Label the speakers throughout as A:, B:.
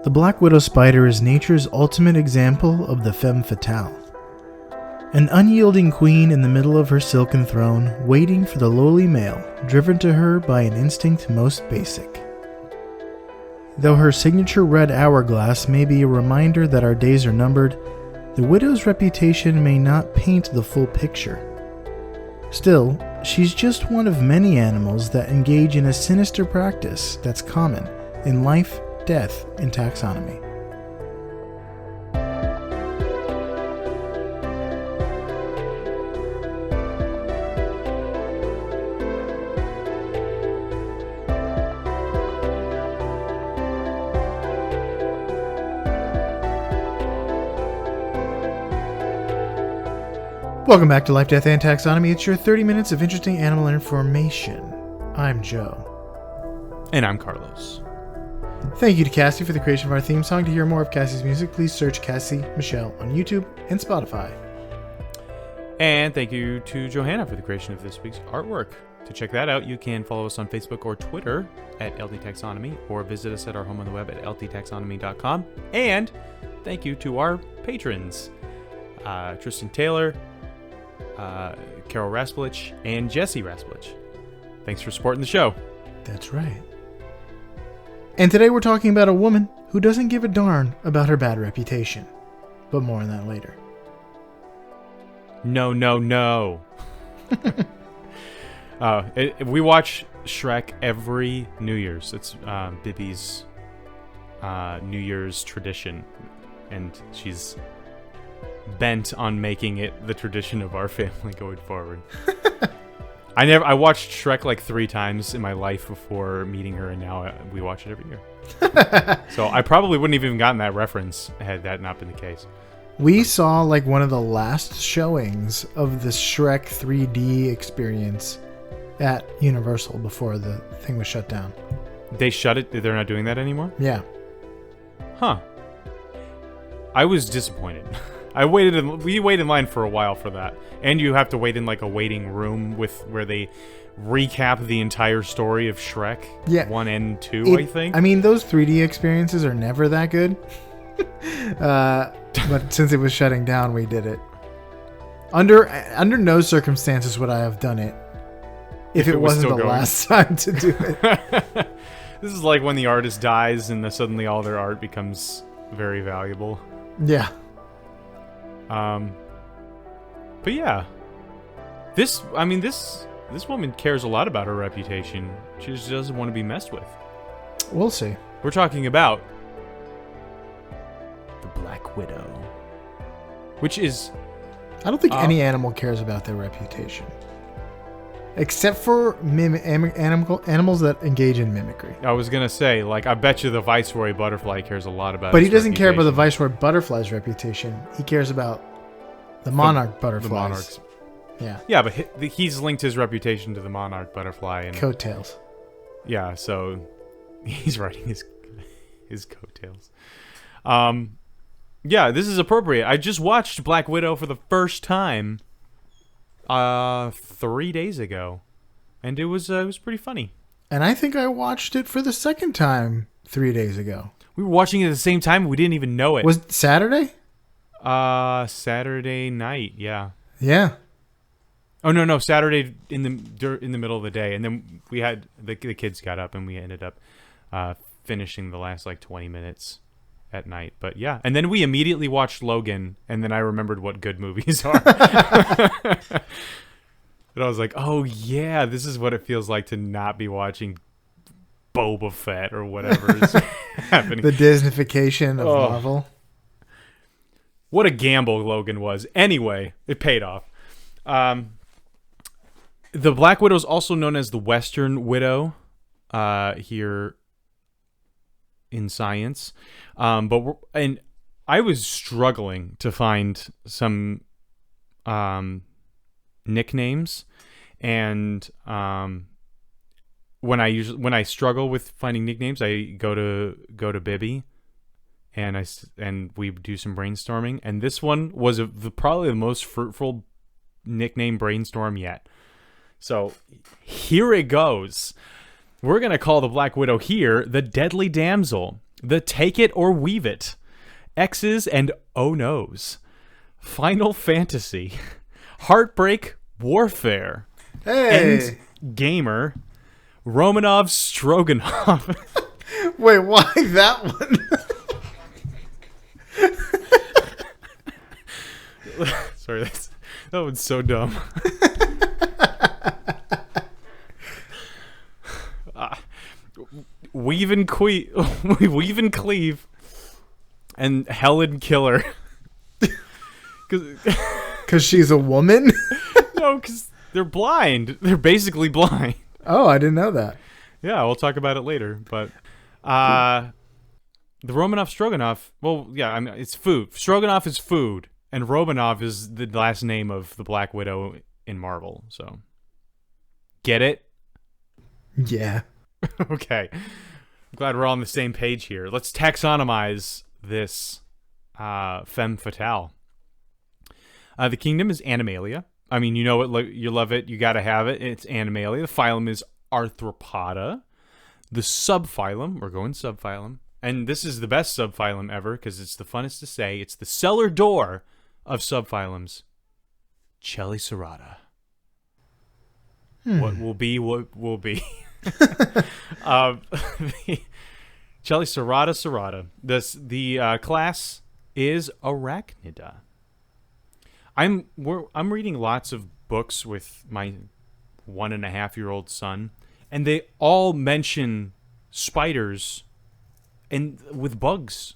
A: The black widow spider is nature's ultimate example of the femme fatale. An unyielding queen in the middle of her silken throne, waiting for the lowly male, driven to her by an instinct most basic. Though her signature red hourglass may be a reminder that our days are numbered, the widow's reputation may not paint the full picture. Still, she's just one of many animals that engage in a sinister practice that's common in life, death, and taxonomy. Welcome back to Life, Death, and Taxonomy. It's your 30 minutes of interesting animal information. I'm Joe.
B: And I'm Carlos.
A: Thank you to Cassie for the creation of our theme song. To hear more of Cassie's music, please search Cassie Michelle on YouTube and Spotify.
B: And thank you to Johanna for the creation of this week's artwork. To check that out, you can follow us on Facebook or Twitter at LD Taxonomy, or visit us at our home on the web at ldtaxonomy.com. And thank you to our patrons, Tristan Taylor, Carol Rasplich, and Jesse Rasplich. Thanks for supporting the show.
A: That's right. And today we're talking about a woman who doesn't give a darn about her bad reputation. But more on that later.
B: No. We watch Shrek every New Year's. It's Bibi's New Year's tradition. And she's bent on making it the tradition of our family going forward. I watched Shrek like 3 times in my life before meeting her, and now we watch it every year. So I probably wouldn't have even gotten that reference had that not been the case.
A: We saw like one of the last showings of the Shrek 3D experience at Universal before the thing was shut down.
B: They shut it? They're not doing that anymore?
A: Yeah.
B: Huh. I was disappointed. We waited in line for a while for that. And you have to wait in like a waiting room where they recap the entire story of Shrek 1 and 2, I think.
A: I mean, those 3D experiences are never that good. But since it was shutting down, we did it. Under no circumstances would I have done it if it wasn't the last time to do it.
B: This is like when the artist dies and suddenly all their art becomes very valuable.
A: Yeah.
B: But yeah, this woman cares a lot about her reputation. She just doesn't want to be messed with.
A: We'll see.
B: We're talking about the Black Widow, which is...
A: I don't think any animal cares about their reputation. Except for animals that engage in mimicry.
B: I was going to say, like, I bet you the Viceroy butterfly cares a lot about
A: But he doesn't care about the Viceroy butterfly's reputation. He cares about the monarch butterflies.
B: The monarchs.
A: Yeah.
B: Yeah, but he's linked his reputation to the monarch butterfly. And
A: coattails.
B: Yeah, so he's riding his coattails. Yeah, this is appropriate. I just watched Black Widow for the first time 3 days ago, and it was pretty funny.
A: And I think I watched it for the second time 3 days ago.
B: We were watching it at the same time, and we didn't even know it.
A: Was it Saturday?
B: Saturday night, yeah.
A: Yeah.
B: Oh no, Saturday in the middle of the day, and then we had the kids got up, and we ended up finishing the last like 20 minutes at night. But yeah, and then we immediately watched Logan, and then I remembered what good movies are. And I was like, oh yeah, this is what it feels like to not be watching Boba Fett or whatever is happening.
A: The Disneyfication of Marvel.
B: What a gamble Logan was. Anyway, it paid off. The Black Widow is also known as the Western Widow here in science. And I was struggling to find some nicknames, and when I struggle with finding nicknames, I go to Bibby, and we do some brainstorming. And this one was probably the most fruitful nickname brainstorm yet. So here it goes. We're going to call the Black Widow here the Deadly Damsel, The Take It or Weave It, X's and Oh No's, Final Fantasy, Heartbreak Warfare,
A: Hey.
B: and Gamer, Romanov Stroganoff.
A: Wait, why that one?
B: Sorry, that one's so dumb. Weave and Cleave, and Helen Killer.
A: Because she's a woman?
B: No, because they're blind. They're basically blind.
A: Oh, I didn't know that.
B: Yeah, we'll talk about it later. But the Romanov Stroganoff, well, yeah, I mean, it's food. Stroganoff is food, and Romanov is the last name of the Black Widow in Marvel. So, get it?
A: Yeah.
B: Okay. I'm glad we're all on the same page here. Let's taxonomize this femme fatale. The kingdom is Animalia. I mean, you know it, you love it, you gotta have it. It's Animalia. The phylum is Arthropoda. The subphylum, we're going subphylum, and this is the best subphylum ever because it's the funnest to say. It's the cellar door of subphylums. Chelicerata. What will be, what will be. Chelicerata. The class is Arachnida. I'm reading lots of books with my 1.5-year-old son, and they all mention spiders and with bugs.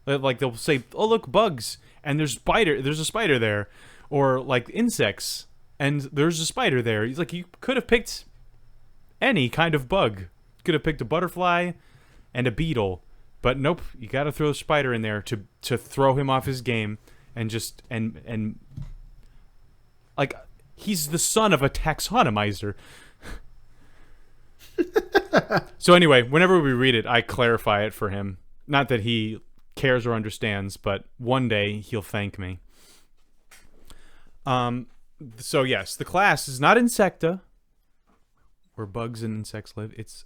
B: Like they'll say, "Oh, look, bugs," and there's a spider there, or like insects, and there's a spider there. He's like, you could have picked any kind of bug. Could have picked a butterfly and a beetle, but nope, you got to throw a spider in there to throw him off his game, and just and like he's the son of a taxonomizer. So anyway, whenever we read it, I clarify it for him. Not that he cares or understands, but one day he'll thank me. So yes, the class is not Insecta, where bugs and insects live. It's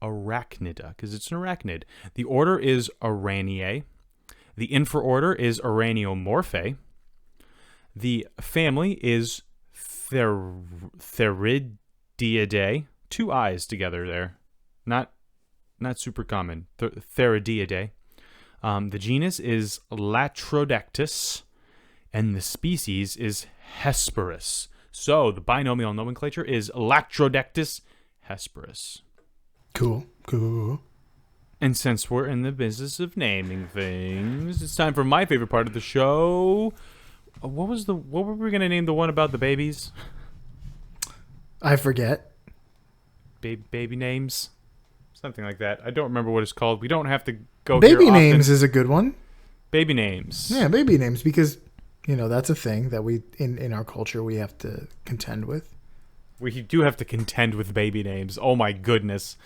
B: Arachnida, because it's an arachnid. The order is Araniae. The infraorder is Araniomorphae. The family is Theridiidae. 2 eyes together there. Not super common. Theridiidae. The genus is Latrodectus, and the species is Hesperus. So the binomial nomenclature is Latrodectus hesperus.
A: Cool.
B: And since we're in the business of naming things, it's time for my favorite part of the show. What were we gonna name the one about the babies?
A: I forget.
B: Baby names, something like that. I don't remember what it's called. We don't have to go.
A: Baby names is a good one.
B: Baby names.
A: Yeah, baby names, because that's a thing that we in our culture we have to contend with.
B: We do have to contend with baby names. Oh my goodness,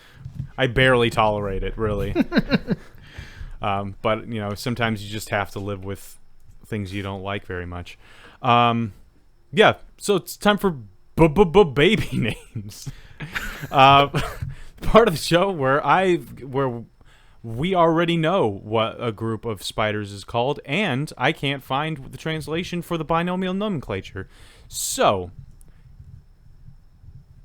B: I barely tolerate it, really. But sometimes you just have to live with things you don't like very much. Yeah, so it's time for baby names. Part of the show where we already know what a group of spiders is called, and I can't find the translation for the binomial nomenclature. So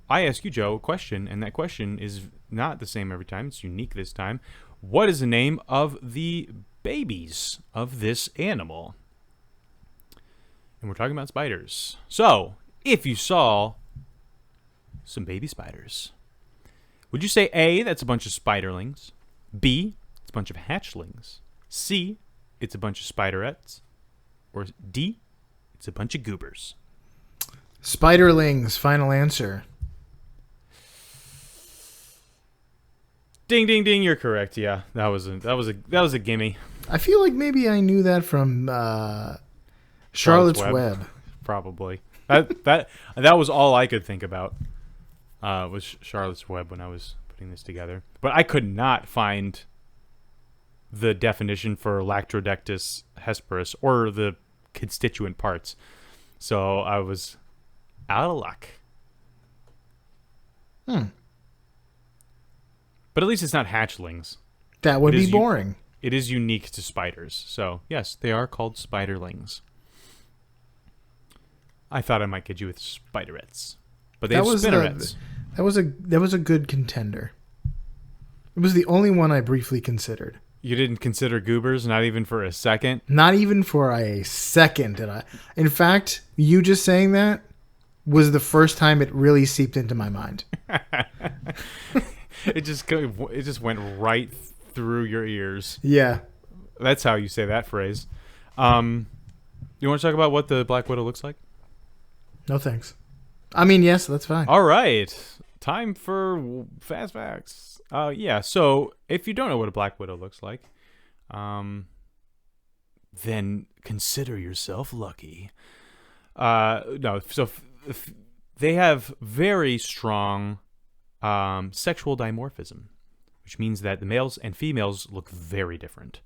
B: I ask you, Joe, a question, and that question is not the same every time. It's unique this time. What is the name of the babies of this animal? And we're talking about spiders. So, if you saw some baby spiders, would you say A, that's a bunch of spiderlings, B, it's a bunch of hatchlings, C, it's a bunch of spiderettes, or D, it's a bunch of goobers?
A: Spiderlings, final answer.
B: Ding, ding, ding! You're correct. Yeah, that was a gimme.
A: I feel like maybe I knew that from Charlotte's Web.
B: Probably. That was all I could think about. Was Charlotte's Web when I was putting this together, but I could not find the definition for Latrodectus hesperus or the constituent parts, so I was out of luck. But at least it's not hatchlings.
A: That would
B: It
A: be
B: is
A: boring.
B: It is unique to spiders. So, yes, they are called spiderlings. I thought I might get you with spiderets. But they have spinnerets.
A: That was a good contender. It was the only one I briefly considered.
B: You didn't consider goobers, not even for a second?
A: Not even for a second did I. In fact, you just saying that was the first time it really seeped into my mind.
B: It just went right through your ears.
A: Yeah.
B: That's how you say that phrase. You want to talk about what the Black Widow looks like?
A: No thanks. I mean, yes, that's fine.
B: All right. Time for fast facts. Yeah, so if you don't know what a Black Widow looks like, then consider yourself lucky. No, so they have very strong sexual dimorphism, which means that the males and females look very different.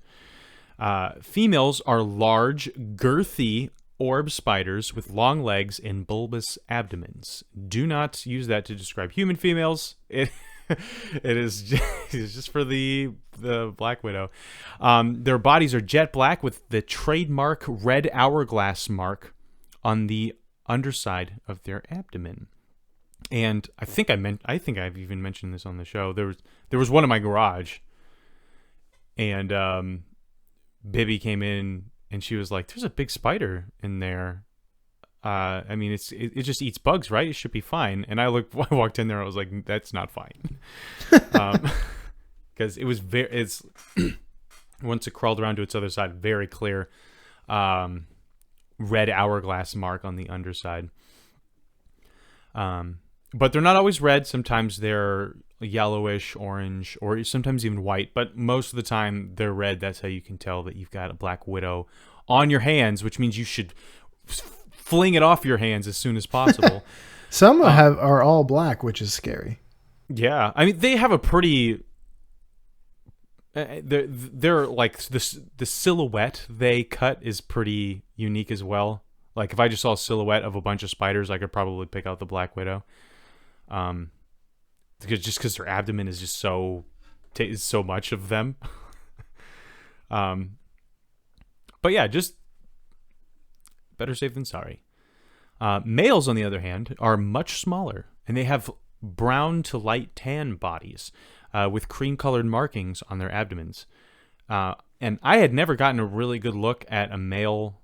B: Females are large, girthy orb spiders with long legs and bulbous abdomens. Do not use that to describe human females. It is just for the Black Widow. Their bodies are jet black with the trademark red hourglass mark on the underside of their abdomen. And I think I've even mentioned this on the show. There was one in my garage, and Bibby came in and she was like, "There's a big spider in there. I mean, it just eats bugs, right? It should be fine." And I walked in there. I was like, "That's not fine," because it was it's once it crawled around to its other side, very clear red hourglass mark on the underside. But they're not always red. Sometimes they're yellowish, orange, or sometimes even white. But most of the time they're red. That's how you can tell that you've got a Black Widow on your hands, which means you should fling it off your hands as soon as possible.
A: Some are all black, which is scary.
B: Yeah, I mean they have a pretty. They're like the silhouette they cut is pretty unique as well. Like if I just saw a silhouette of a bunch of spiders, I could probably pick out the Black Widow. Because their abdomen is just so much of them. But yeah, just better safe than sorry. Males, on the other hand, are much smaller, and they have brown to light tan bodies with cream-colored markings on their abdomens. And I had never gotten a really good look at a male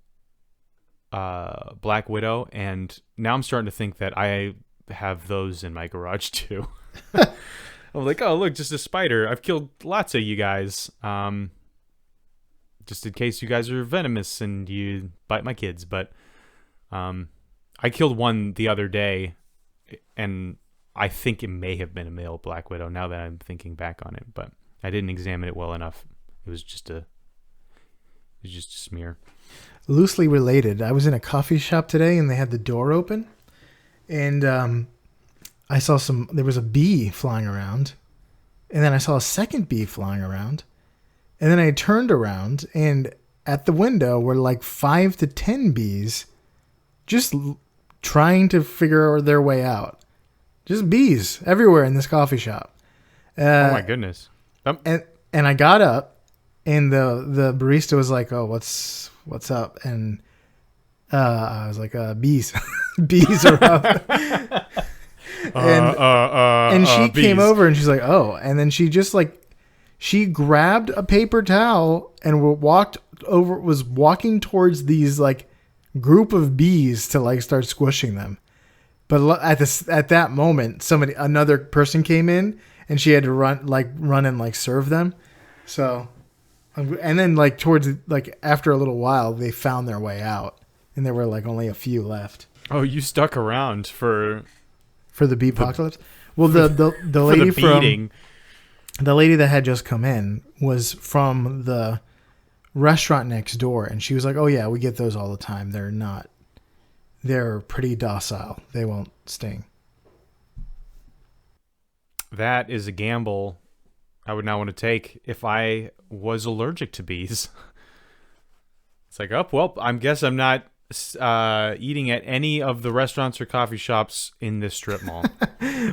B: Black Widow, and now I'm starting to think that I have those in my garage too. I'm like, oh look, just a spider. I've killed lots of you guys, just in case you guys are venomous and you bite my kids. But I killed one the other day, and I think it may have been a male Black Widow now that I'm thinking back on it, but I didn't examine it well enough. It was just a smear.
A: Loosely related, I was in a coffee shop today and they had the door open, and I saw there was a bee flying around, and then I saw a second bee flying around, and then I turned around, and at the window were like 5 to 10 bees just trying to figure their way out. Just bees everywhere in this coffee shop.
B: Oh my goodness.
A: And I got up, and the barista was like, "Oh, what's up?" And I was like, "Bees, bees are up." And she came over and she's like, "Oh," and then she just she grabbed a paper towel and was walking towards these group of bees to start squishing them. But at that moment, another person came in and she had to run and serve them. So, and then towards after a little while, they found their way out, and there were only a few left.
B: Oh, you stuck around for
A: the bee apocalypse? Well, the lady the lady that had just come in was from the restaurant next door, and she was like, "Oh yeah, we get those all the time. They're pretty docile. They won't sting."
B: That is a gamble I would not want to take if I was allergic to bees. It's like, oh, well, I guess I'm not eating at any of the restaurants or coffee shops in this strip mall.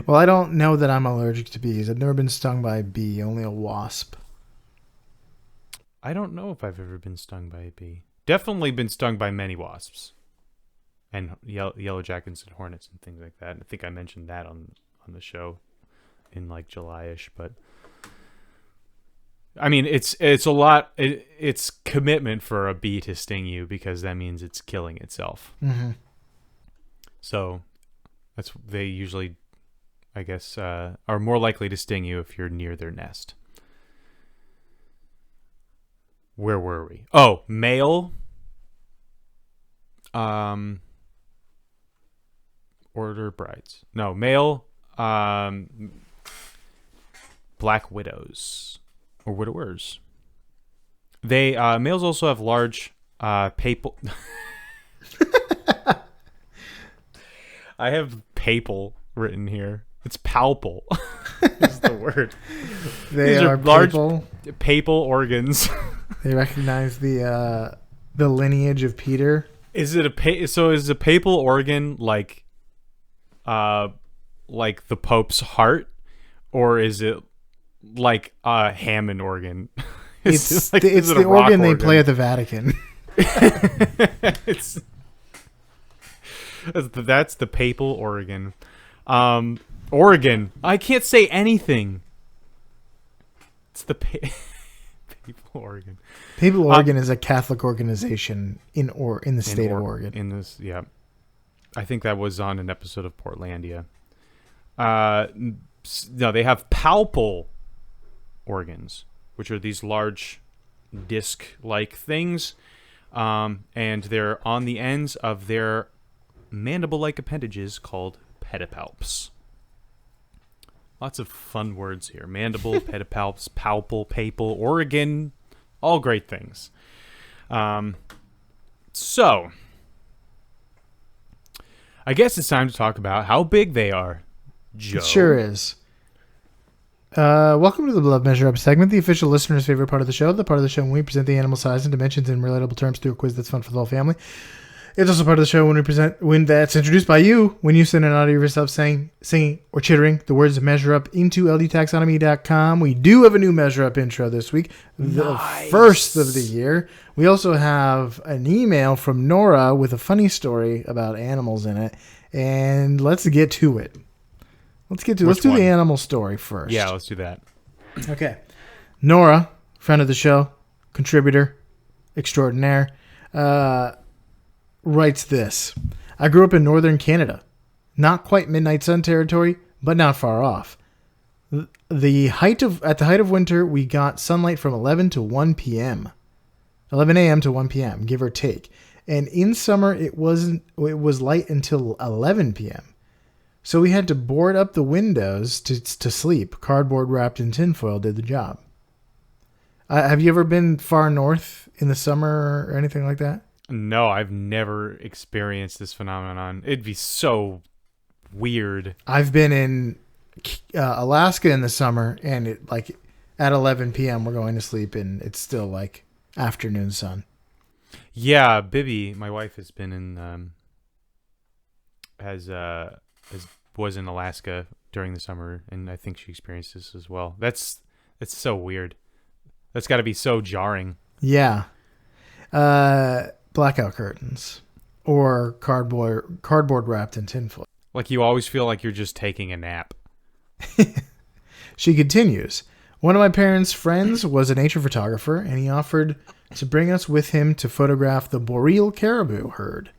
A: Well, I don't know that I'm allergic to bees. I've never been stung by a bee, only a wasp.
B: I don't know if I've ever been stung by a bee. Definitely been stung by many wasps. And yellow jackets and hornets and things like that. I think I mentioned that on the show in like July-ish, but I mean, it's a lot. It's commitment for a bee to sting you because that means it's killing itself.
A: Mm-hmm.
B: So they usually, I guess, are more likely to sting you if you're near their nest. Where were we? Oh, male. Order brides. No, male. Black widows or widowers. They males also have large papal. I have papal written here. It's palpal. Is the word.
A: These are
B: large
A: papal.
B: Papal organs.
A: They recognize the lineage of Peter.
B: Is it is a papal organ like the Pope's heart, or is it like a Hammond organ?
A: It's the organ they play at the Vatican.
B: That's the papal organ. Organ. I can't say anything. It's the papal organ.
A: Papal Oregon is a Catholic organization in the state of Oregon.
B: In this, yeah, I think that was on an episode of Portlandia. No, they have palpal organs, which are these large disc-like things, and they're on the ends of their mandible-like appendages called pedipalps. Lots of fun words here. Mandible, pedipalps, palpal, papal, organ, all great things. So, I guess it's time to talk about how big they are, Joe.
A: It sure is. Welcome to the Love Measure Up segment, the official listener's favorite part of the show. The part of the show when we present the animal size and dimensions in relatable terms through a quiz that's fun for the whole family. It's also part of the show when that's introduced by you, when you send an audio of yourself singing, or chittering the words measure up into ldtaxonomy.com. We do have a new measure up intro this week, the first of the year. We also have an email from Nora with a funny story about animals in it. And let's get to it. Let's do the animal story first.
B: Yeah, let's do that.
A: Okay. Nora, friend of the show, contributor extraordinaire, writes this. I grew up in northern Canada. Not quite Midnight Sun territory, but not far off. At the height of winter, we got sunlight from 11 to 1 p.m. 11 a.m. to 1 p.m., give or take. And in summer, it was light until 11 p.m. So we had to board up the windows to sleep. Cardboard wrapped in tinfoil did the job. Have you ever been far north in the summer or anything like that?
B: No, I've never experienced this phenomenon. It'd be so weird.
A: I've been in Alaska in the summer, and it like at 11 p.m. we're going to sleep, and it's still like afternoon sun.
B: Yeah, Bibby, my wife, has been in was in Alaska during the summer, and I think she experienced this as well. That's so weird. That's got to be so jarring.
A: Yeah. Blackout curtains or cardboard wrapped in tinfoil.
B: Like you always feel like you're just taking a nap.
A: She continues. One of my parents' friends was a nature photographer, and he offered to bring us with him to photograph the boreal caribou herd.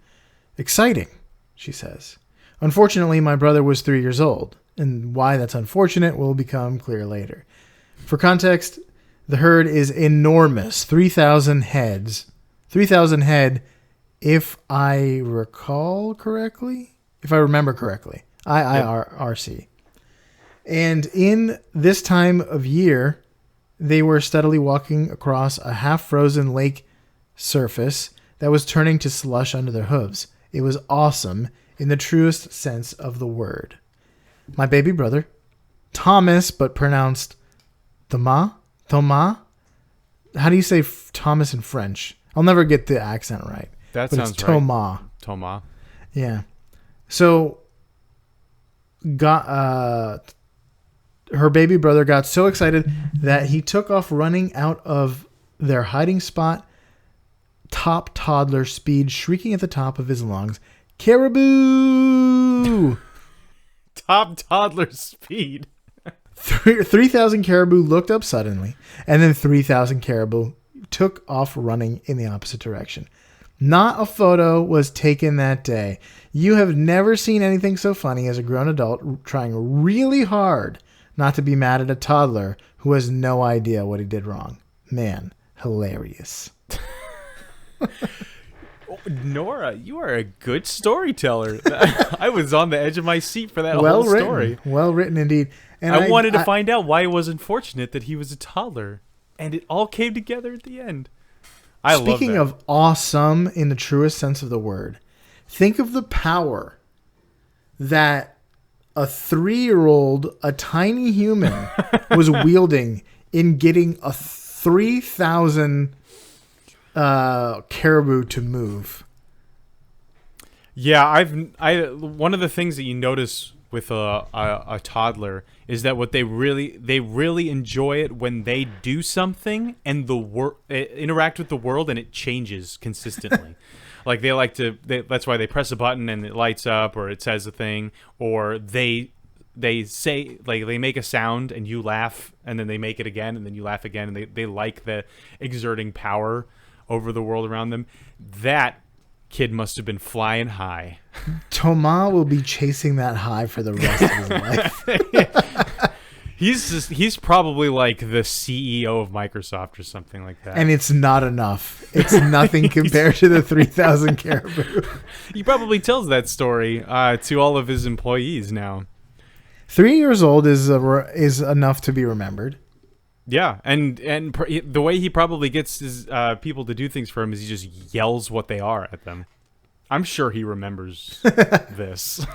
A: Exciting, she says. Unfortunately, my brother was 3 years old, and why that's unfortunate will become clear later. For context, the herd is enormous, 3,000 heads. 3,000 head, if I recall correctly. If I remember correctly. IIRC. And in this time of year, they were steadily walking across a half-frozen lake surface that was turning to slush under their hooves. It was awesome in the truest sense of the word. My baby brother, Thomas, but pronounced Thomas? How do you say Thomas in French? I'll never get the accent right.
B: That
A: but
B: sounds
A: it's Thomas.
B: Right. Thomas.
A: Yeah. So, her baby brother got so excited that he took off running out of their hiding spot, top toddler speed, shrieking at the top of his lungs, "Caribou!"
B: Top toddler speed.
A: 3,000 caribou looked up suddenly, and then 3,000 caribou took off running in the opposite direction. Not a photo was taken that day. You have never seen anything so funny as a grown adult trying really hard not to be mad at a toddler who has no idea what he did wrong. Man, hilarious.
B: Nora, you are a good storyteller. I was on the edge of my seat for that whole story.
A: Well written indeed. And
B: I wanted to find out why it was unfortunate that he was a toddler. And it all came together at the end.
A: Speaking of awesome in the truest sense of the word, think of the power that a 3-year-old, a tiny human, was wielding in getting a 3,000 caribou to move.
B: Yeah, one of the things that you notice with a toddler is that what they really enjoy it when they do something and interact with the world and it changes consistently. Like that's why they press a button and it lights up, or it says a thing, or they say, like, they make a sound and you laugh, and then they make it again and then you laugh again, and they like the exerting power over the world around them. That kid must have been flying high.
A: Thomas will be chasing that high for the rest of his life.
B: He's probably like the CEO of Microsoft or something like that.
A: And it's not enough. It's nothing compared to the 3,000 caribou.
B: He probably tells that story to all of his employees now.
A: 3 years old is enough to be remembered.
B: Yeah, and the way he probably gets his people to do things for him is he just yells what they are at them. I'm sure he remembers this.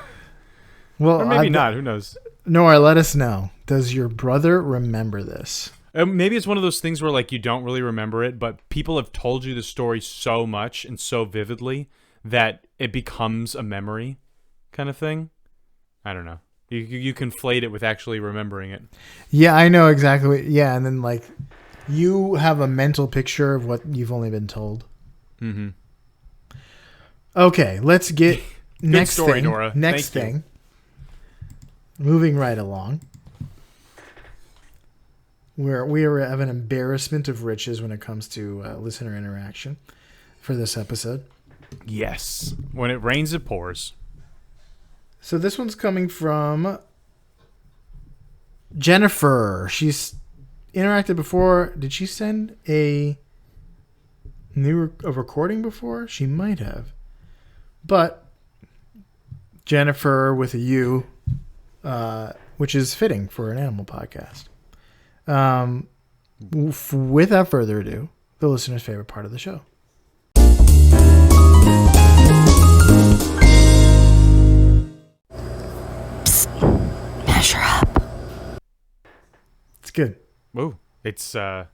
A: Well,
B: or maybe not. Who knows?
A: Nora, let us know. Does your brother remember this?
B: Maybe it's one of those things where, like, you don't really remember it, but people have told you the story so much and so vividly that it becomes a memory kind of thing. I don't know. You conflate it with actually remembering it.
A: Yeah, I know exactly. Yeah, and then, like, you have a mental picture of what you've only been told.
B: Mm-hmm.
A: Okay, let's get next
B: story,
A: thing.
B: Nora.
A: Next
B: Thank
A: thing.
B: you.
A: Moving right along. We have an embarrassment of riches when it comes to listener interaction for this episode.
B: Yes. When it rains, it pours.
A: So this one's coming from Jennifer. She's interacted before. Did she send a recording before? She might have. But Jennifer with a U, which is fitting for an animal podcast. Without further ado, the listener's favorite part of the show.
C: Measure up.
A: It's good.
B: Whoa. It's, I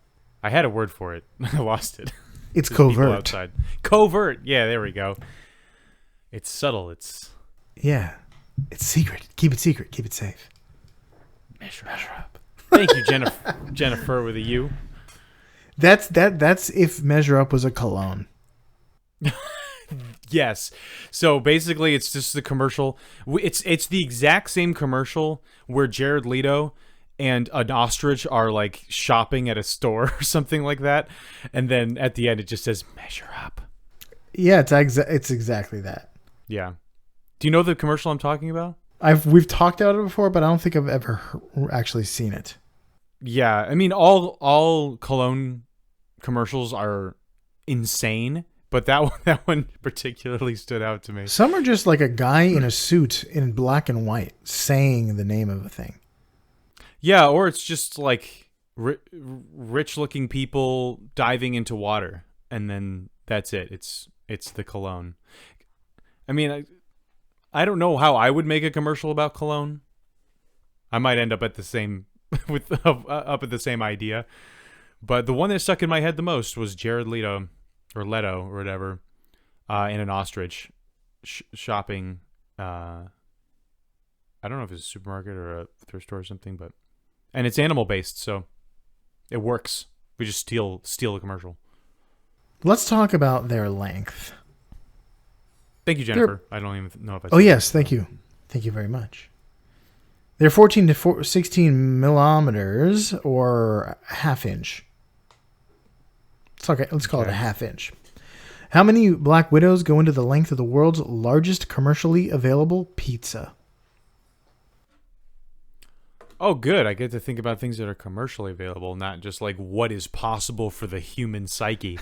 B: had a word for it. I lost it.
A: It's
B: There's people
A: covert.
B: outside. Covert. Yeah, there we go. It's subtle. It's...
A: Yeah. It's secret. Keep it secret. Keep it safe.
B: Measure up. Thank you, Jennifer with a U.
A: That's if Measure Up was a cologne.
B: Yes. So basically, it's just the commercial. It's the exact same commercial where Jared Leto and an ostrich are, like, shopping at a store or something like that, and then at the end it just says "Measure up."
A: Yeah, it's exactly that.
B: Yeah. Do you know the commercial I'm talking about?
A: We've talked about it before, but I don't think I've ever actually seen it.
B: Yeah, I mean, all cologne commercials are insane, but that one particularly stood out to me.
A: Some are just like a guy in a suit in black and white saying the name of a thing.
B: Yeah, or it's just like rich-looking people diving into water, and then that's it. It's the cologne. I mean, I don't know how I would make a commercial about cologne. I might end up at the same up at the same idea, but the one that stuck in my head the most was Jared Leto or whatever, in an ostrich shopping. I don't know if it's a supermarket or a thrift store or something, and it's animal based, so it works. We just steal a commercial.
A: Let's talk about their length.
B: Thank you, Jennifer. I don't even know if I.
A: Oh yes, thank you. Thank you very much. They're 14 to 16 millimeters, or a half inch. Let's call it a half inch. How many Black Widows go into the length of the world's largest commercially available pizza?
B: Oh, good. I get to think about things that are commercially available, not just like what is possible for the human psyche.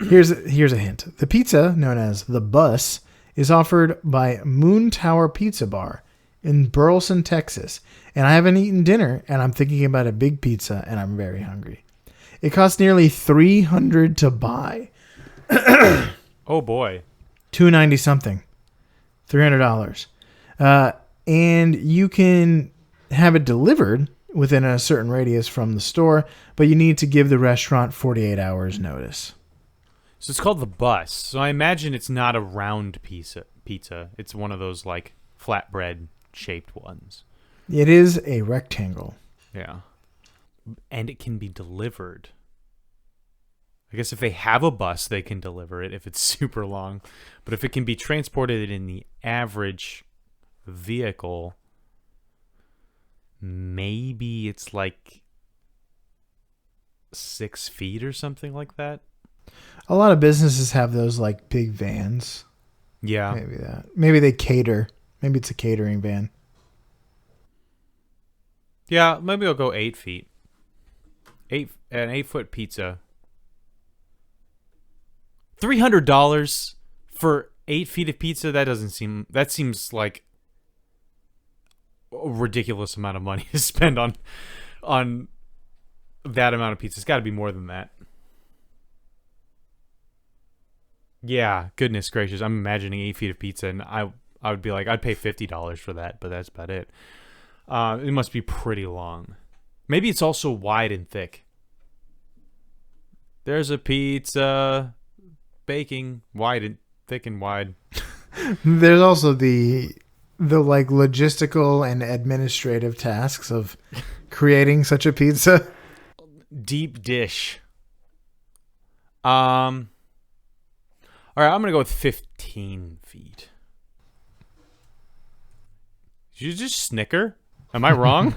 A: Here's a hint. The pizza, known as the Bus, is offered by Moon Tower Pizza Bar in Burleson, Texas. And I haven't eaten dinner, and I'm thinking about a big pizza, and I'm very hungry. It costs nearly $300 to buy.
B: Oh boy,
A: $290 something, $300, and you can have it delivered within a certain radius from the store, but you need to give the restaurant 48 hours notice.
B: So it's called the Bus. So I imagine it's not a round pizza. It's one of those like flatbread shaped ones.
A: It is a rectangle.
B: Yeah, and it can be delivered. I guess if they have a bus, they can deliver it if it's super long. But if it can be transported in the average vehicle, maybe it's like 6 feet or something like that.
A: A lot of businesses have those like big vans.
B: Yeah.
A: Maybe that. Maybe they cater. Maybe it's a catering van.
B: Yeah, maybe I'll go 8 feet. An 8-foot pizza. $300 for 8 feet of pizza. That seems like a ridiculous amount of money to spend on that amount of pizza. It's got to be more than that. Yeah, goodness gracious. I'm imagining 8 feet of pizza, and I would be like, I'd pay $50 for that, but that's about it. It must be pretty long. Maybe it's also wide and thick. There's a pizza baking thick and wide.
A: There's also the like logistical and administrative tasks of creating such a pizza.
B: Deep dish. All right, I'm gonna go with 15 feet. Did you just snicker? Am I wrong?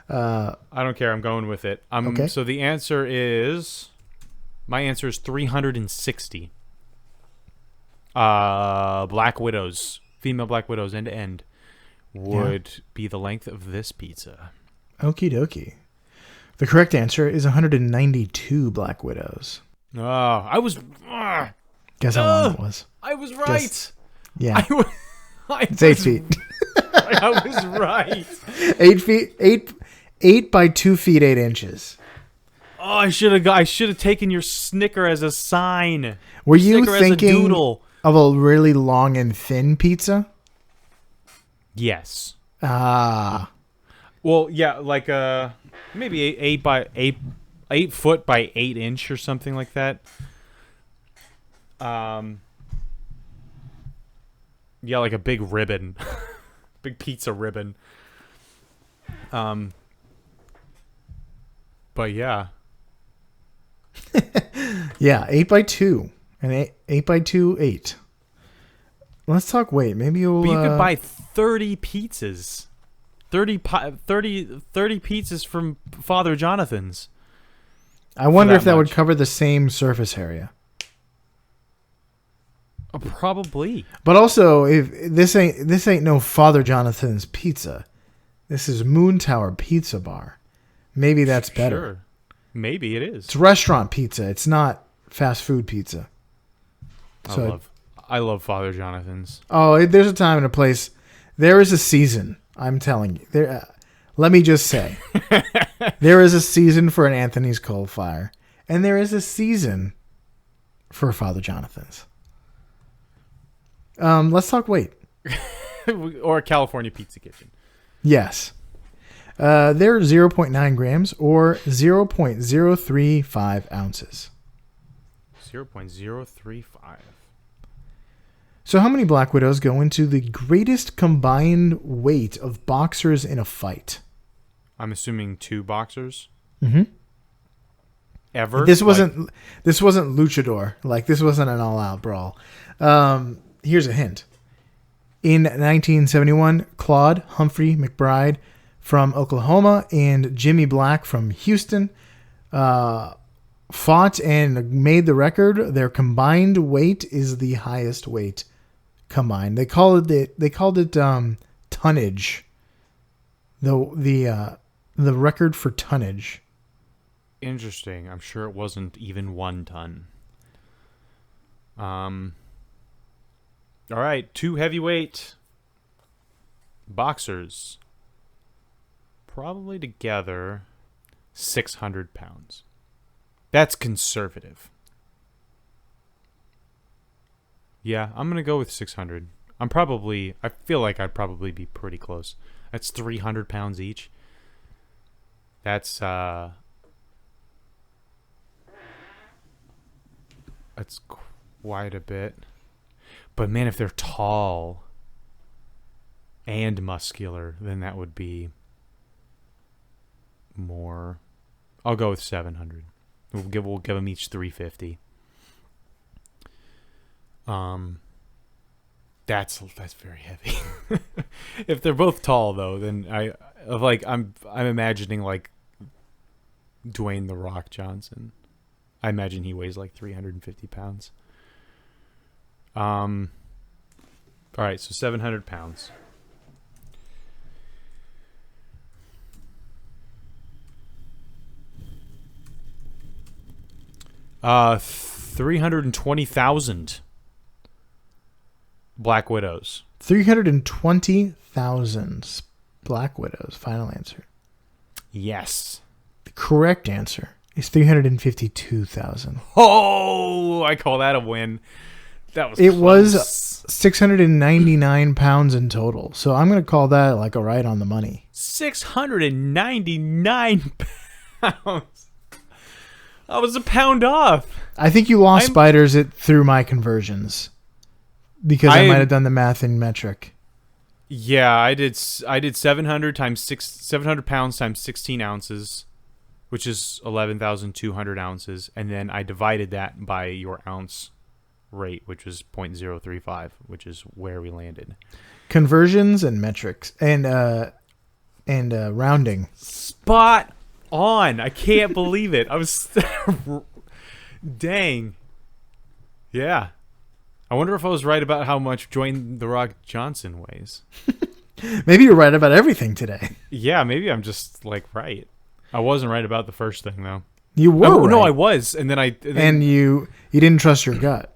B: I don't care. I'm going with it.
A: Okay.
B: So the answer is, my answer is 360. Black Widows, female Black Widows, end to end, would be the length of this pizza.
A: Okie dokie. The correct answer is 192 Black Widows.
B: Oh, I was.
A: Guess how long it was?
B: I was right.
A: Yeah. It's 8 feet.
B: I was right.
A: 8 feet. 8 by 2 feet 8 inches.
B: Oh, I should have taken your snicker as a sign.
A: Were you
B: Snicker
A: thinking of a really long and thin pizza?
B: Yes.
A: Ah.
B: Well, yeah, like maybe 8 foot by 8 inch or something like that. Yeah, like a big ribbon, big pizza ribbon. But yeah.
A: Yeah, 8 by 2 and 8 by 2 8. Let's talk weight. Maybe you'll.
B: But you could buy 30 pizzas. 30 pizzas from Father Jonathan's.
A: I wonder if that
B: much.
A: would cover the same surface area.
B: Probably.
A: But also, if this ain't no Father Jonathan's Pizza. This is Moon Tower Pizza Bar. Maybe that's better.
B: Sure. Maybe it is.
A: It's restaurant pizza. It's not fast food pizza.
B: I love Father Jonathan's.
A: Oh, there's a time and a place. There is a season. I'm telling you. There. Let me just say, there is a season for an Anthony's Coal Fire, and there is a season for Father Jonathan's. Let's talk weight.
B: Or California Pizza Kitchen.
A: Yes. They're 0.9 grams or 0.035 ounces.
B: 0.035.
A: So how many Black Widows go into the greatest combined weight of boxers in a fight?
B: I'm assuming 2 boxers.
A: Mm-hmm.
B: Ever?
A: This wasn't luchador. Like, this wasn't an all-out brawl. Here's a hint. In 1971, Claude Humphrey McBride from Oklahoma and Jimmy Black from Houston fought and made the record. Their combined weight is the highest weight combined. They called it tonnage. The record for tonnage.
B: Interesting. I'm sure it wasn't even 1 ton. All right, 2 heavyweight boxers, probably together 600 pounds. That's conservative. Yeah, I'm gonna go with 600. I feel like I'd probably be pretty close. That's 300 pounds each. That's quite a bit. But man, if they're tall and muscular, then that would be more. I'll go with 700. We'll give them each 350. That's very heavy. If they're both tall though, then I'm imagining like Dwayne "The Rock" Johnson. I imagine he weighs like 350 pounds. All right, so 700 pounds. Uh, 320,000 Black Widows.
A: 320,000 Black Widows. Final answer.
B: Yes.
A: The correct answer is 352,000.
B: Oh, I call that a win. That was.
A: It
B: close.
A: was 699 pounds in total. So I'm going to call that like a right on the money.
B: 699 pounds. I was a pound off.
A: I think you lost spiders through my conversions because I might have done the math in metric.
B: Yeah, I did 700 pounds times 16 ounces, which is 11,200 ounces, and then I divided that by your ounce rate, which was 0.035, which is where we landed.
A: Conversions and metrics and rounding.
B: Spot on. I can't believe it. I was dang. Yeah. I wonder if I was right about how much Dwayne "The Rock" Johnson weighs.
A: Maybe you're right about everything today.
B: Yeah, maybe I'm just like right. I wasn't right about the first thing though.
A: You were right.
B: No, I was, and then
A: you didn't trust your gut.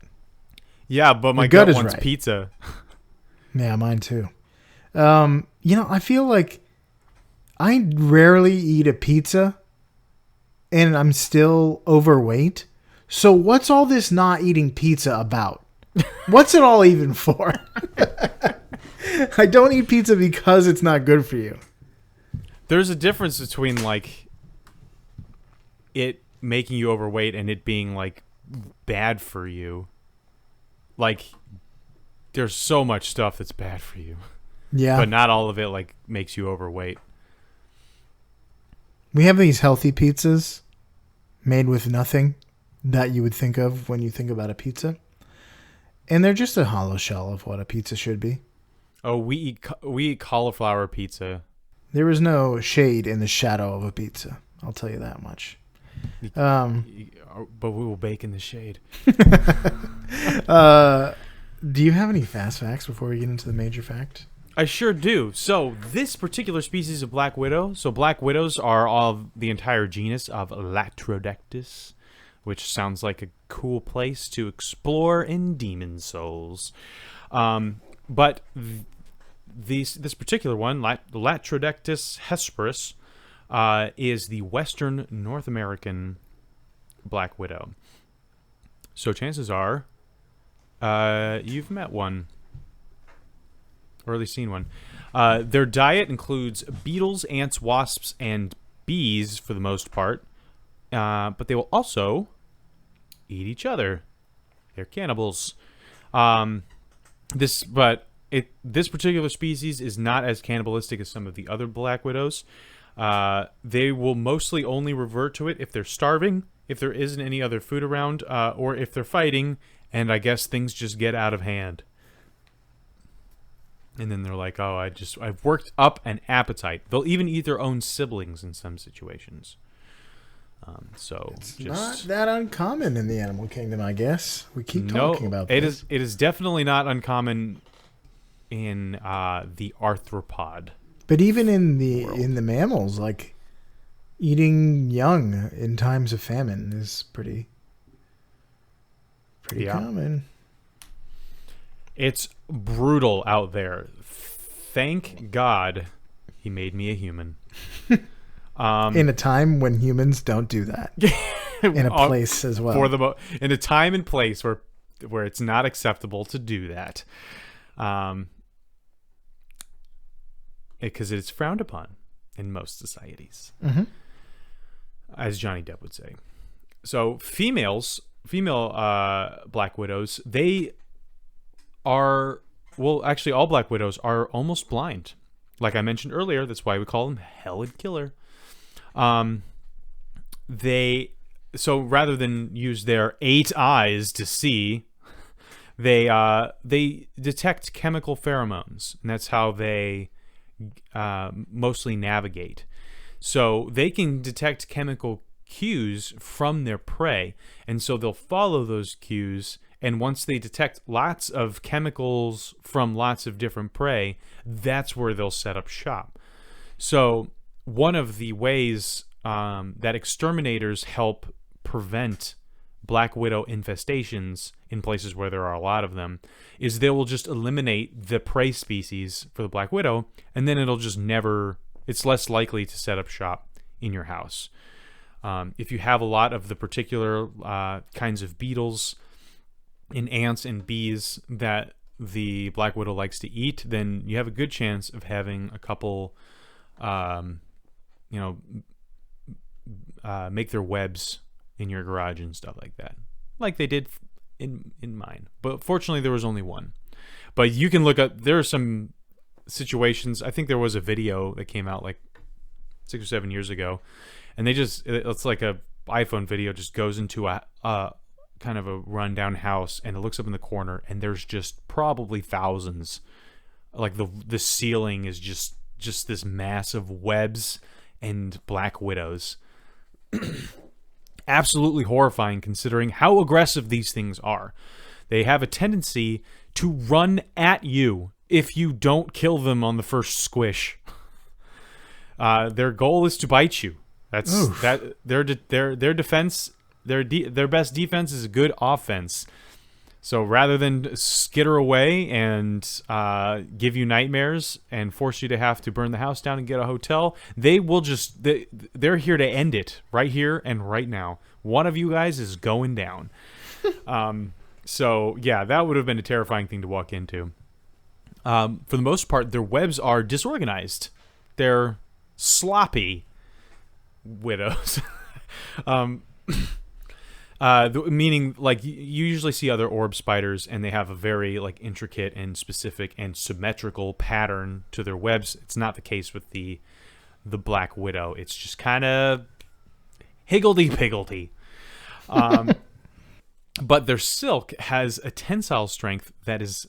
B: Yeah, but my
A: gut
B: wants
A: right.
B: pizza.
A: Yeah, mine too. I feel like I rarely eat a pizza and I'm still overweight. So what's all this not eating pizza about? What's it all even for? I don't eat pizza because it's not good for you.
B: There's a difference between like it making you overweight and it being like bad for you. Like there's so much stuff that's bad for you.
A: Yeah.
B: But not all of it like makes you overweight.
A: We have these healthy pizzas made with nothing that you would think of when you think about a pizza. And they're just a hollow shell of what a pizza should be.
B: Oh, we eat cauliflower pizza.
A: There is no shade in the shadow of a pizza. I'll tell you that much.
B: But we will bake in the shade.
A: Do you have any fast facts before we get into the major fact?
B: I sure do. So this particular species of black widow, so black widows are of the entire genus of Latrodectus, which sounds like a cool place to explore in Demon Souls. But this particular one, Latrodectus hesperus, is the Western North American black widow. So chances are you've met one. Or at least seen one. Their diet includes beetles, ants, wasps, and bees for the most part. But they will also eat each other. They're cannibals. This particular species is not as cannibalistic as some of the other black widows. They will mostly only revert to it if they're starving, if there isn't any other food around, or if they're fighting, and I guess things just get out of hand. And then they're like, oh, I've worked up an appetite. They'll even eat their own siblings in some situations.
A: It's not that uncommon in the animal kingdom, I guess. We keep talking about this.
B: It is definitely not uncommon in the arthropod.
A: But even in the mammals, like eating young in times of famine is pretty common.
B: It's brutal out there. Thank God he made me a human.
A: In a time when humans don't do that. In a place as well.
B: In a time and place where it's not acceptable to do that. Because it's frowned upon in most societies.
A: Mm-hmm.
B: As Johnny Depp would say. So female black widows, they are... Well, actually, all black widows are almost blind. Like I mentioned earlier, that's why we call them Helid Killer. So rather than use their 8 eyes to see, they detect chemical pheromones, and that's how they mostly navigate. So they can detect chemical cues from their prey, and so they'll follow those cues. And once they detect lots of chemicals from lots of different prey, that's where they'll set up shop. So one of the ways that exterminators help prevent black widow infestations in places where there are a lot of them is they will just eliminate the prey species for the black widow, and then it's less likely to set up shop in your house. If you have a lot of the particular kinds of beetles and ants and bees that the black widow likes to eat, then you have a good chance of having a couple make their webs in your garage and stuff like that, like they did in mine. But fortunately there was only one. But you can look up, there are some situations. I think there was a video that came out like 6 or 7 years ago, and it's like a iPhone video, just goes into a kind of a rundown house, and it looks up in the corner, and there's just probably thousands. Like the ceiling is just this mass of webs and black widows. Absolutely horrifying considering how aggressive these things are. They have a tendency to run at you if you don't kill them on the first squish. Their goal is to bite you. Their defense. Their best defense is a good offense. So rather than skitter away and give you nightmares and force you to have to burn the house down and get a hotel, they're here to end it right here and right now. One of you guys is going down. So yeah, that would have been a terrifying thing to walk into. For the most part, their webs are disorganized. They're sloppy widows. Meaning, like, you usually see other orb spiders, and they have a very like intricate and specific and symmetrical pattern to their webs. It's not the case with the black widow. It's just kind of higgledy-piggledy. But their silk has a tensile strength that is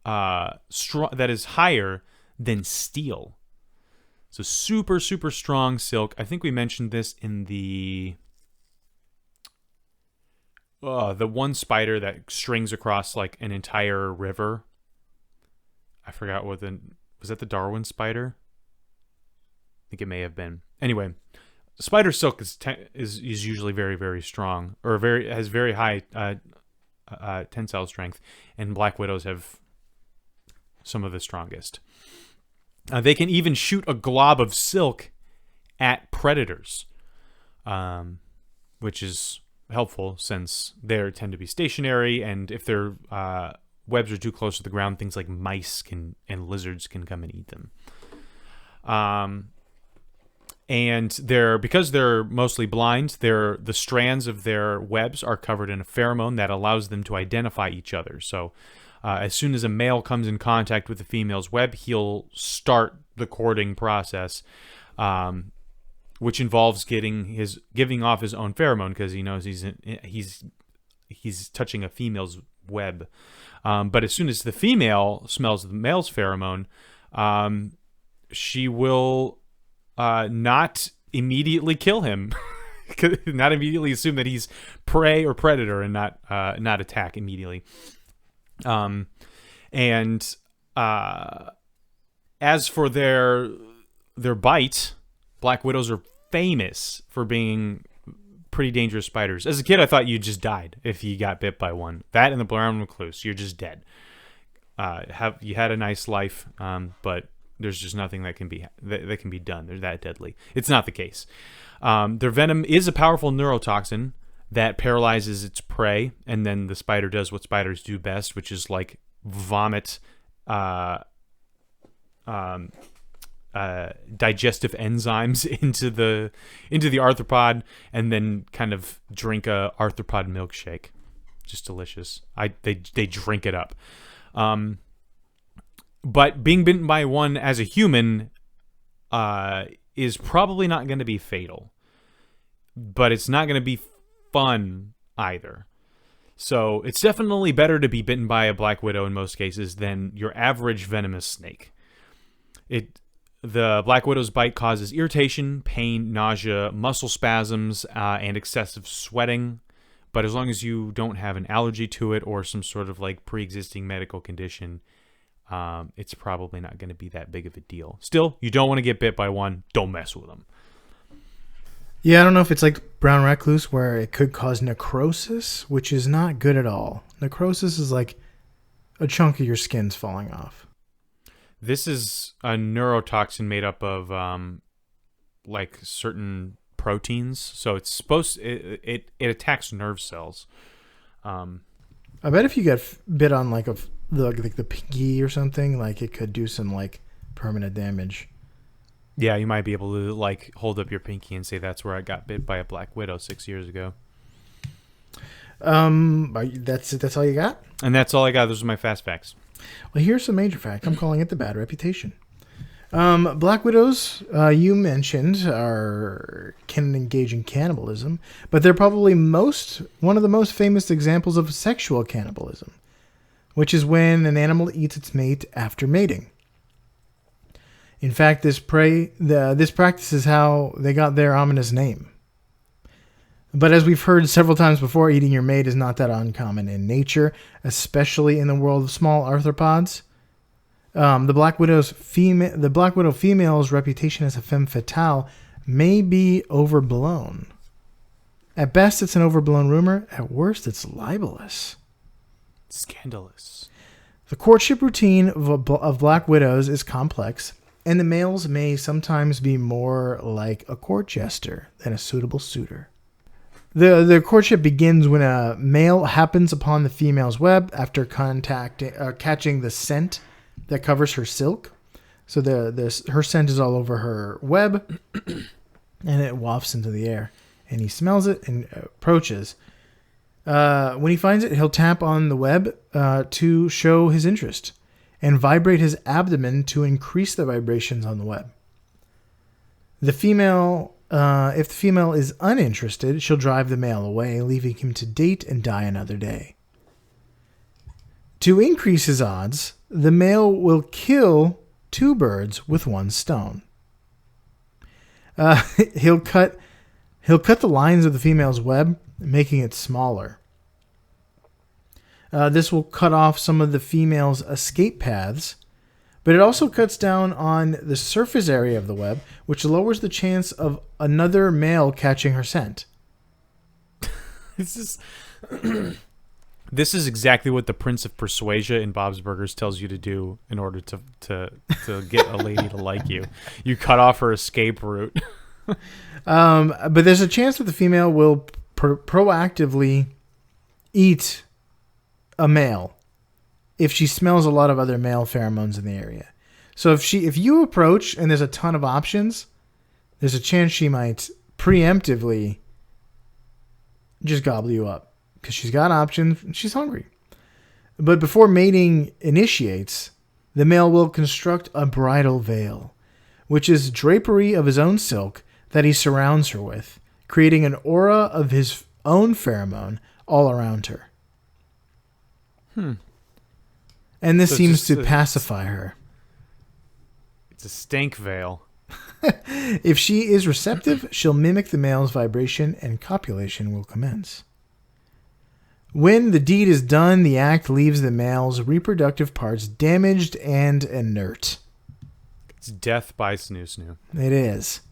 B: that is higher than steel. So super, super strong silk. I think we mentioned this in the one spider that strings across like an entire river. I forgot was that the Darwin spider? I think it may have been. Anyway, spider silk is usually very, very strong, or has very high tensile strength, and black widows have some of the strongest. They can even shoot a glob of silk at predators, which is helpful since they tend to be stationary, and if their webs are too close to the ground, things like mice and lizards can come and eat them. And because they're mostly blind, the strands of their webs are covered in a pheromone that allows them to identify each other. So As soon as a male comes in contact with the female's web, he'll start the courting process, which involves giving off his own pheromone because he knows he's touching a female's web. But as soon as the female smells the male's pheromone, she will not immediately kill him, not immediately assume that he's prey or predator, and not attack immediately. And as for their bite, black widows are famous for being pretty dangerous spiders. As a kid, I thought you just died if you got bit by one. That and the brown recluse, you're just dead. You had a nice life, but there's just nothing that can be done. They're that deadly. It's not the case. Their venom is a powerful neurotoxin that paralyzes its prey, and then the spider does what spiders do best, which is like vomit digestive enzymes into the arthropod, and then kind of drink a arthropod milkshake. Just delicious. They drink it up. But being bitten by one as a human is probably not going to be fatal, but it's not going to be fun either. So it's definitely better to be bitten by a black widow in most cases than your average venomous snake. The black widow's bite causes irritation, pain, nausea, muscle spasms, and excessive sweating. But as long as you don't have an allergy to it or some sort of like pre-existing medical condition, it's probably not going to be that big of a deal. Still, you don't want to get bit by one. Don't mess with them.
A: Yeah, I don't know if it's like brown recluse where it could cause necrosis, which is not good at all. Necrosis is like a chunk of your skin's falling off.
B: This is a neurotoxin made up of like certain proteins, so it's it attacks nerve cells.
A: I bet if you get bit on like the pinky or something, like it could do some like permanent damage.
B: Yeah, you might be able to like hold up your pinky and say that's where I got bit by a black widow 6 years ago.
A: That's all you got?
B: And that's all I got. Those are my fast facts.
A: Well, here's some major fact. I'm calling it the bad reputation. Black widows, you mentioned, can engage in cannibalism, but they're probably one of the most famous examples of sexual cannibalism, which is when an animal eats its mate after mating. In fact, this practice is how they got their ominous name. But as we've heard several times before, eating your mate is not that uncommon in nature, especially in the world of small arthropods. The black widow female's reputation as a femme fatale may be overblown. At best, it's an overblown rumor. At worst, it's libelous.
B: Scandalous.
A: The courtship routine of black widows is complex, and the males may sometimes be more like a court jester than a suitable suitor. The courtship begins when a male happens upon the female's web after catching the scent that covers her silk. So her scent is all over her web, and it wafts into the air. And he smells it and approaches. When he finds it, he'll tap on the web to show his interest and vibrate his abdomen to increase the vibrations on the web. If the female is uninterested, she'll drive the male away, leaving him to date and die another day. To increase his odds, the male will kill 2 birds with 1 stone. He'll cut the lines of the female's web, making it smaller. This will cut off some of the female's escape paths, but it also cuts down on the surface area of the web, which lowers the chance of another male catching her scent.
B: This is exactly what the Prince of Persuasion in Bob's Burgers tells you to do in order to get a lady to like you. You cut off her escape route.
A: But there's a chance that the female will proactively eat a male if she smells a lot of other male pheromones in the area. So if you approach and there's a ton of options, there's a chance she might preemptively just gobble you up because she's got options and she's hungry. But before mating initiates, the male will construct a bridal veil, which is drapery of his own silk that he surrounds her with, creating an aura of his own pheromone all around her. And this seems to pacify her.
B: It's a stank veil.
A: If she is receptive, she'll mimic the male's vibration and copulation will commence. When the deed is done, the act leaves the male's reproductive parts damaged and inert.
B: It's death by snoo-snoo.
A: It is.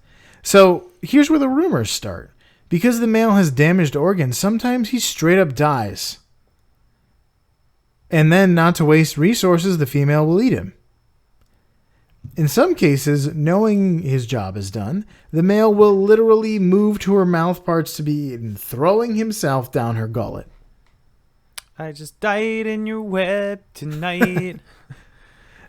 A: So here's where the rumors start. Because the male has damaged organs, sometimes he straight up dies. And then, not to waste resources, the female will eat him. In some cases, knowing his job is done, the male will literally move to her mouth parts to be eaten, throwing himself down her gullet.
B: I just died in your web tonight.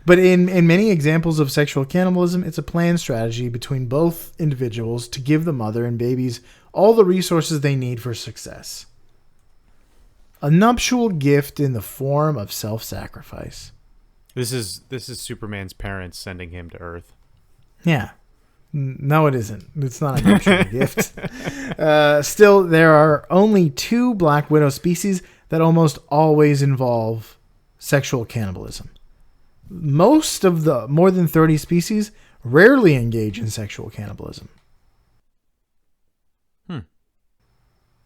A: But in many examples of sexual cannibalism, it's a planned strategy between both individuals to give the mother and babies all the resources they need for success. A nuptial gift in the form of self-sacrifice.
B: This is Superman's parents sending him to Earth.
A: Yeah. No, it isn't. It's not a nuptial gift. Still, there are only 2 Black Widow species that almost always involve sexual cannibalism. Most of the more than 30 species rarely engage in sexual cannibalism.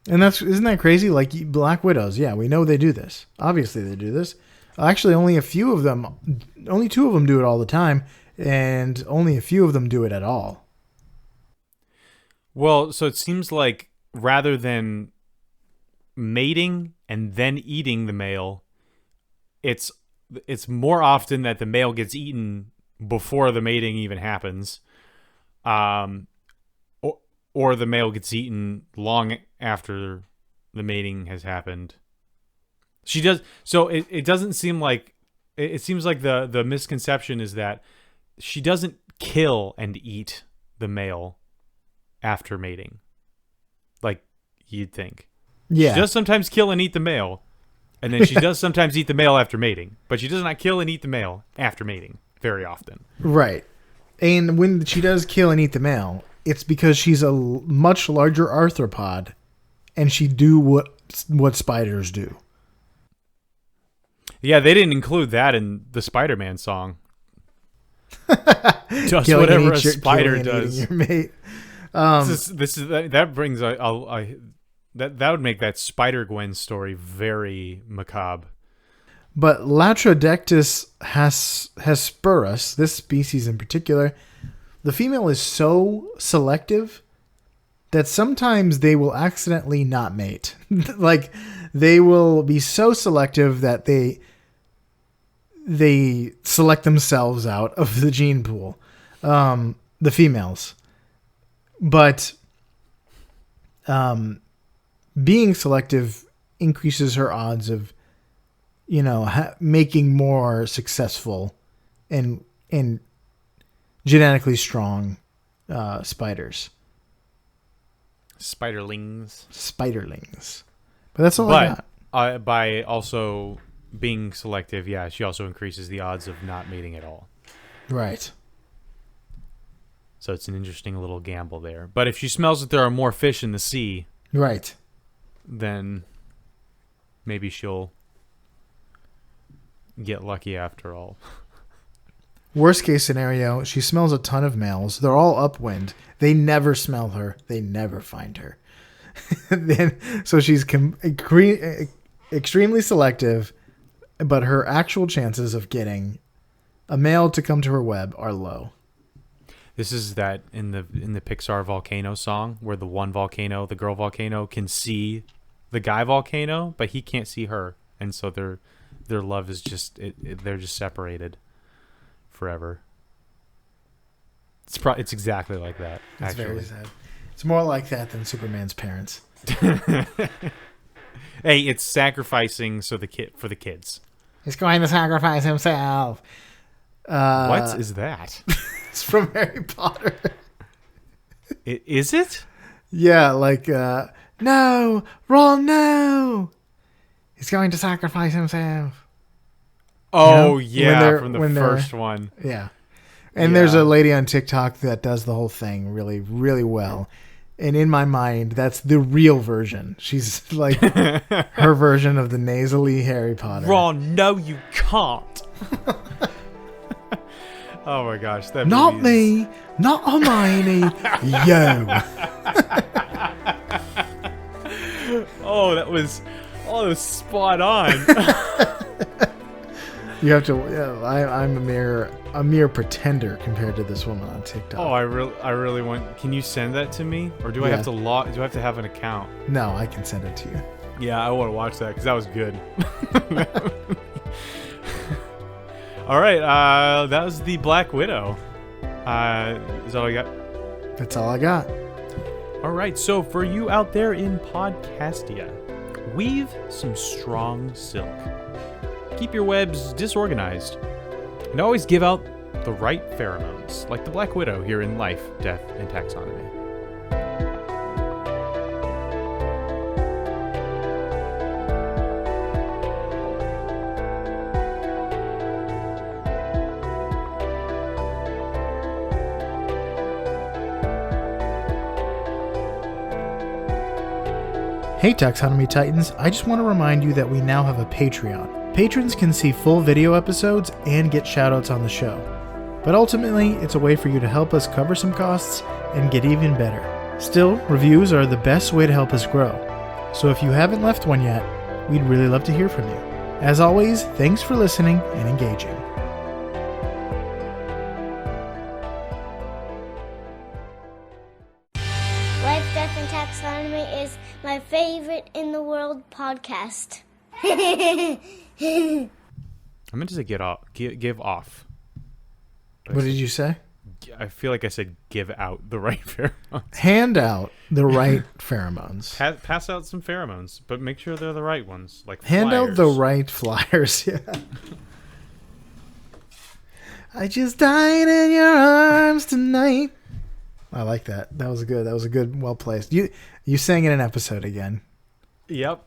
A: And isn't that crazy? Like Black Widows, yeah, we know they do this. Obviously they do this. Actually, only 2 of them do it all the time, and only a few of them do it at all.
B: Well, so it seems like rather than mating and then eating the male, it's more often that the male gets eaten before the mating even happens, or the male gets eaten long after the mating has happened. She does. So it doesn't seem like it seems like the misconception is that she doesn't kill and eat the male after mating, like you'd think.
A: Yeah,
B: she does sometimes kill and eat the male, and then she does sometimes eat the male after mating, but she does not kill and eat the male after mating very often.
A: Right. And when she does kill and eat the male, it's because she's a much larger arthropod, and she do what spiders do.
B: Yeah, they didn't include that in the Spider-Man song. Just
A: Killing
B: whatever a spider does.
A: Your mate.
B: That brings that would make that Spider-Gwen story very macabre.
A: But Latrodectus hesperus, this species in particular, the female is so selective that sometimes they will accidentally not mate. Like they will be so selective that they select themselves out of the gene pool, the females. But being selective increases her odds of, making more successful and genetically strong spiders. Spiderlings. But that's all I got.
B: By also being selective, yeah, she also increases the odds of not mating at all.
A: Right.
B: So it's an interesting little gamble there. But if she smells that there are more fish in the sea,
A: right,
B: then maybe she'll get lucky after all.
A: Worst case scenario, she smells a ton of males. They're all upwind. They never smell her. They never find her. So she's extremely selective, but her actual chances of getting a male to come to her web are low.
B: This is that in the Pixar volcano song where the one volcano, the girl volcano, can see the guy volcano, but he can't see her, and so their love is just they're just separated forever. It's exactly like that.
A: It's very sad. It's more like that than Superman's parents.
B: Hey, it's sacrificing for the kids.
A: He's going to sacrifice himself.
B: What is that?
A: It's from Harry Potter.
B: Is it?
A: Yeah, like, no, Ron, no. He's going to sacrifice himself.
B: Oh,
A: you know?
B: from the first one.
A: Yeah. And there's a lady on TikTok that does the whole thing really, really well. And in my mind, that's the real version. She's like her version of the nasally Harry Potter.
B: Ron, no, you can't. Oh my gosh, that
A: Not
B: movie
A: me, not Hermione, yo.
B: that was spot on.
A: You have to. Yeah, I'm a mere pretender compared to this woman on TikTok.
B: Oh, I really want. Can you send that to me, or do I have to log? Do I have to have an account?
A: No, I can send it to you.
B: Yeah, I want to watch that because that was good. All right, that was the Black Widow. Is that all you got?
A: That's all I got.
B: All right, so for you out there in Podcastia, weave some strong silk. Keep your webs disorganized. And always give out the right pheromones, like the Black Widow here in Life, Death, and Taxonomy.
A: Hey Taxonomy Titans, I just want to remind you that we now have a Patreon. Patrons can see full video episodes and get shoutouts on the show. But ultimately, it's a way for you to help us cover some costs and get even better. Still, reviews are the best way to help us grow. So if you haven't left one yet, we'd really love to hear from you. As always, thanks for listening and engaging.
D: Life, Death, and Taxonomy is my favorite in the world podcast.
B: I meant to say give off. But
A: What did you say?
B: I feel like I said give out the right pheromones.
A: Hand out the right pheromones.
B: Pass out some pheromones, but make sure they're the right ones. Like
A: Hand
B: flyers.
A: out the right flyers, yeah. I just died in your arms tonight. I like that. That was good. That was a good, well placed. You sang in an episode again.
B: Yep.